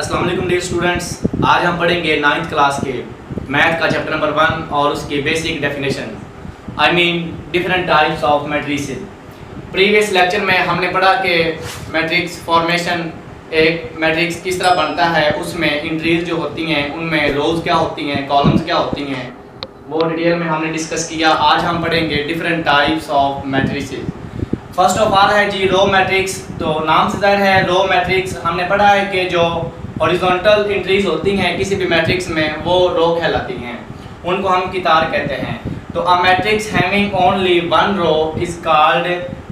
अस्सलाम वालेकुम dear students. आज हम पढ़ेंगे 9th क्लास के मैथ का चैप्टर नंबर 1 और उसकी basic definition I mean different types of matrices. Previous lecture में हमने पढ़ा कि मैट्रिक्स फॉर्मेशन, एक मैट्रिक्स किस तरह बनता है, उसमें एंट्रीज जो होती हैं उनमें रोज क्या होती हैं, कॉलम्स क्या होती हैं, वो डिटेल में हमने डिस्कस किया। आज हम पढ़ेंगे different types of matrices. First of all है जी रो मैट्रिक्स। तो नाम से जाहिर है रो मैट्रिक्स। हमने पढ़ा है कि जो हॉरिजॉन्टल एंट्रीज होती हैं किसी भी मैट्रिक्स में वो रो कहलाती हैं, उनको हम कितार कहते हैं। तो a matrix having only one row is called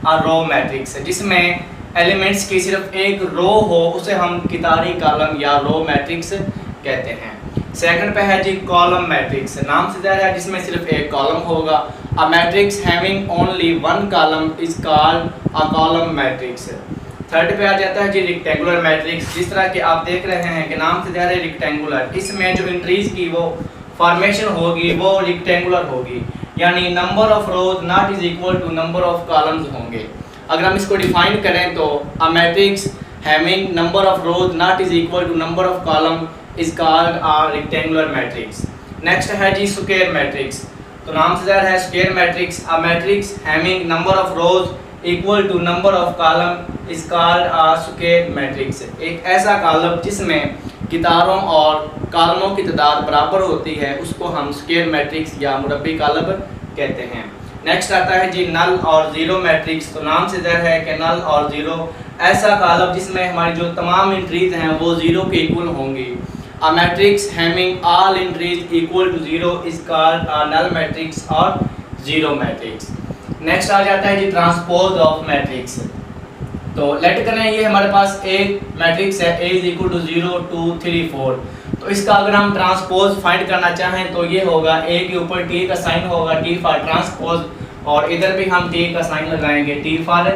a row matrix. जिसमें एलिमेंट्स की सिर्फ एक रो हो उसे हम कितारी कॉलम या रो मैट्रिक्स कहते हैं। सेकंड पे है जी कॉलम मैट्रिक्स। नाम से जाहिर है जिसमें सिर्फ एक कॉलम होगा। अ matrix having only one column is called a column matrix. Third पे आ जाता है जी रेक्टेंगुलर मैट्रिक्स। जिस तरह के आप देख रहे हैं कि नाम से जाहिर है रेक्टेंगुलर, इसमें जो एंट्रीज की वो फॉर्मेशन होगी वो रेक्टेंगुलर होगी, यानी number of rows not is equal to number of columns होंगे। अगर हम इसको डिफाइन करें तो a matrix having number of rows not is equal to number of column is called a rectangular matrix. Next है जी स्क्वायर मैट्रिक्स। तो नाम से जाहिर है square matrix. A matrix having number of rows equal to number of column is called a square matrix. एक ऐसा column जिसमें कितारों और कॉलमों की तादाद बराबर होती है उसको हम स्क्वायर मैट्रिक्स या मुरब्बी कॉलम कहते हैं। नेक्स्ट आता है जी नल और ज़ीरो मैट्रिक्स। तो नाम से जाहिर है कि नल और ज़ीरो ऐसा कॉलम जिसमें हमारी जो तमाम एंट्रीज हैं वो ज़ीरो के इक्वल होंगी। A matrix having all entries equal to zero is called a null matrix और ज़ीरो मैट्रिक्स। नेक्स्ट आ जाता है जी ट्रांसपोज ऑफ मैट्रिक्स। तो लेट करें ये हमारे पास एक मैट्रिक्स है A इज इक्वल टू 0 2 3 4। तो इसका अगर हम ट्रांसपोज फाइंड करना चाहें तो ये होगा A के ऊपर T का साइन होगा T फॉर ट्रांसपोज, और इधर भी हम T का साइन लगाएंगे T फॉर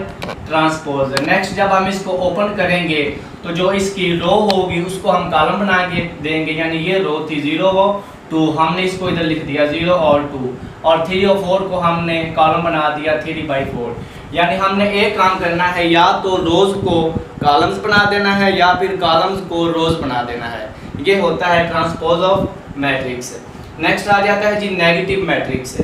ट्रांसपोज। नेक्स्ट जब हम इसको ओपन करेंगे तो जो इसकी रो होगी उसको हम कॉलम बना के देंगे, यानी ये रो थी 0 हो 2, हमने इसको इधर लिख दिया 0 और 2, और 3 और 4 को हमने कॉलम बना दिया 3/4। यानी हमने एक काम करना है, या तो रोज को कॉलम्स बना देना है या फिर कॉलम्स को रोज बना देना है। ये होता है ट्रांसपोज ऑफ मैट्रिक्स। नेक्स्ट आ जाता है जी नेगेटिव मैट्रिक्स।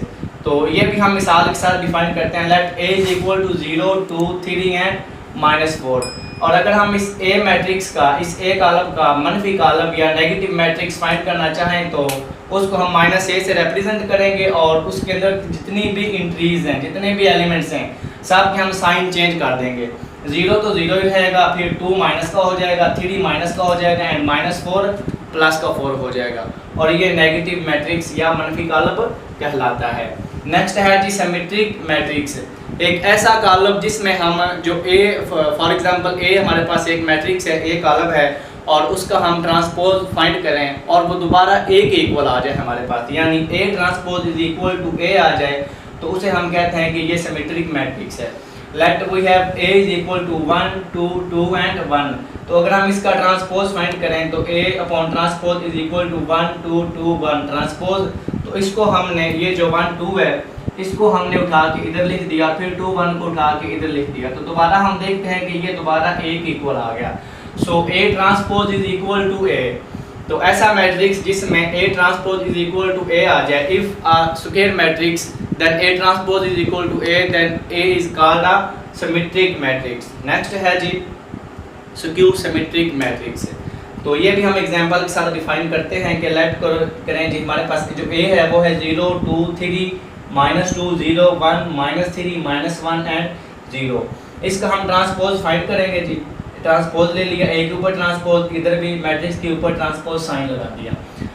तो ये भी हम मिसाल के साथ डिफाइन करते हैं। Let A is equal to 0 2 3 and -4। और अगर हम इस A मैट्रिक्स का, इस A कॉलम का मनफी कॉलम या नेगेटिव मैट्रिक्स फाइंड करना चाहें तो उसको हम -A से रिप्रेजेंट करेंगे और उसके अंदर जितनी भी इंट्रीज हैं, जितने भी एलिमेंट्स हैं, सब के हम साइन चेंज कर देंगे। 0 तो 0 ही रहेगा, फिर 2 माइनस का हो जाएगा, 3 माइनस का हो जाएगा एंड -4 प्लस का 4 हो जाएगा, और ये नेगेटिव मैट्रिक्स या मनफी कॉलम कहलाता है। नेक्स्ट है जी सिमेट्रिक मैट्रिक्स। एक ऐसा कॉलम जिसमें हम जो A फॉर एग्जांपल A हमारे पास एक मैट्रिक्स है, A कॉलम है, और उसका हम ट्रांसपोज फाइंड करें और वो दोबारा A के इक्वल आ जाए हमारे पास, यानी A transpose is equal to A आ जाए, तो उसे हम कहते हैं कि ये सिमेट्रिक मैट्रिक्स है। Let we have A is equal to 1 2 2 and 1। तो अगर हम इसका ट्रांसपोज फाइंड करें तो A upon transpose is equal to 1 2 2 1 transpose. तो इसको हमने ये जो 1 2 है इसको हमने उठा के इधर लिख दिया, फिर 2 1 को उठा के इधर लिख दिया, तो दोबारा हम देखते हैं कि ये दोबारा A के इक्वल आ गया। So A transpose is equal to A। तो ऐसा मैट्रिक्स जिसमें A transpose is equal to A आ जाए, if a square matrix then A transpose is equal to A, then A is called a symmetric matrix. Next है जी skew symmetric matrix. तो ये भी हम एग्जांपल के साथ डिफाइन करते हैं कि लेट करें जी हमारे पास जो A है वो है 0 2 3 -2 0 1 -3 -1 एंड 0। इसका हम ट्रांसपोज फाइंड करेंगे जी। ट्रांसपोज ले लिया, A के ऊपर ट्रांसपोज, इधर भी मैट्रिक्स के ऊपर ट्रांसपोज साइन लगा दिया।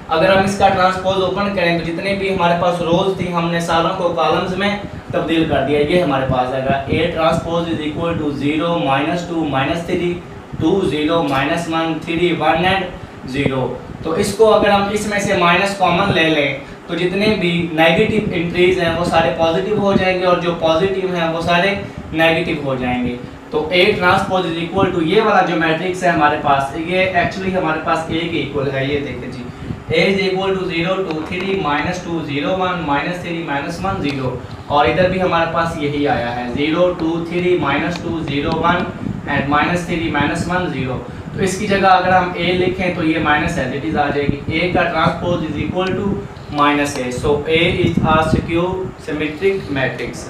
अगर हम इसका ट्रांसपोज ओपन करें तो जितने भी हमारे पास रोज थी हमने सारों को कॉलम्स में तब्दील कर दिया। ये हमारे पास आएगा A transpose is equal to 0 -2 -3 2 0 -1 3 1 and 0। तो इसको अगर हम इसमें से माइनस कॉमन ले लें तो जितने भी नेगेटिव एंट्रीज हैं वो सारे पॉजिटिव हो जाएंगे और जो पॉजिटिव हैं वो सारे नेगेटिव हो जाएंगे। तो A transpose is equal to ये वाला जो मैट्रिक्स है हमारे पास, ये एक्चुअली हमारे पास A के इक्वल है। ये देखें जी A इज इक्वल टू 0 2 3 -2 0 1 -3 -1 0, और इधर भी हमारे पास यही आया है 0 2 3 -2 0 1 एंड -3 -1 0। तो इसकी जगह अगर हम ए लिखें तो ये माइनस है, दैट इज आ जाएगी ए का transpose is equal to minus A, so A is a skew symmetric matrix.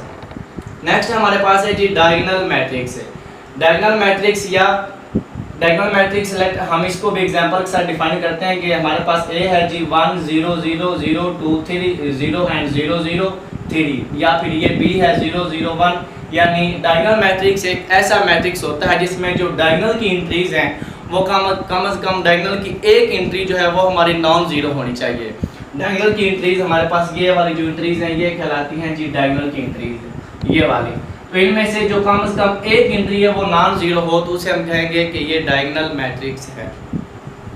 Next हमारे पास है जी डायगोनल मैट्रिक्स। डायगोनल मैट्रिक्स या डायगोनल मैट्रिक्स हम इसको भी एग्जांपल के साथ डिफाइन करते हैं कि हमारे पास ए है जी 1 0 0 0 2 3 0 एंड 0 0 3, या फिर ये बी है 0 0 1। यानी डायगोनल मैट्रिक्स एक ऐसा मैट्रिक्स होता है जिसमें जो डायगोनल की एंट्रीज हैं वो कम से कम डायगोनल की एक एंट्री जो है वो हमारी नॉन जीरो होनी चाहिए। डायगोनल की एंट्रीज हमारे पास ये वाली जो एंट्रीज हैं ये कहलाती हैं जी डायगोनल की एंट्रीज, ये वाली। तो इनमें से जो कम से कम एक एंट्री है वो नॉन जीरो हो तो उसे हम कहेंगे कि ये डायगोनल मैट्रिक्स है।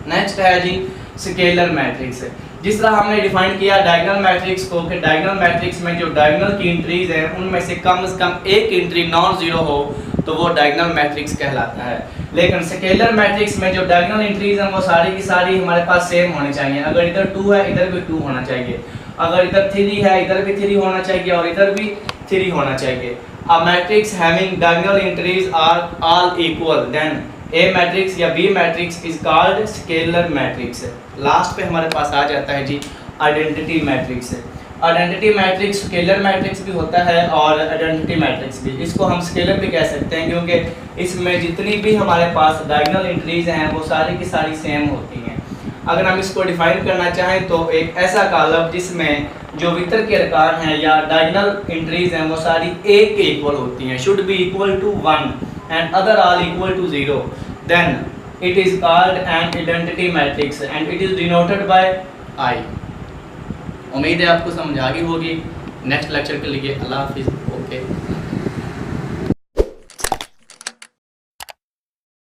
नेक्स्ट है जी स्केलर मैट्रिक्स। जिस तरह हमने डिफाइन किया डायगोनल मैट्रिक्स को कि डायगोनल मैट्रिक्स में जो डायगोनल की एंट्रीज हैं उनमें से कम एक एंट्री नॉन जीरो हो तो वो डायगोनल मैट्रिक्स कहलाता है। लेकिन स्केलर मैट्रिक्स में जो डायगोनल एंट्रीज हैं वो सारी की सारी हमारे पास सेम होनी चाहिए। अगर इधर 2 है इधर भी 2 होना चाहिए, अगर इधर 3 है इधर भी 3 होना चाहिए और इधर भी 3 होना चाहिए। A matrix having diagonal entries are all equal, then A matrix या B matrix is called scalar matrix। Last पे हमारे पास आ जाता है जी identity matrix. Identity matrix scalar matrix भी होता है और आइडेंटिटी मैट्रिक्स भी। इसको हम स्केलर भी कह सकते हैं क्योंकि इसमें जितनी भी हमारे पास डायगोनल एंट्रीज हैं वो सारी की सारी सेम होती हैं। अगर हम इसको डिफाइन करना चाहें तो एक ऐसा कॉलम जिसमें जो वितर के अरकान हैं या डायगोनल एंट्रीज हैं वो सारी एक के इक्वल होती हैं, should be equal to 1 and other all equal to 0, then it is called an identity matrix and it is denoted by I. उम्मीद है आपको समझ आ गई होगी। नेक्स्ट लेक्चर के लिए अल्लाह हाफिज़। ओके।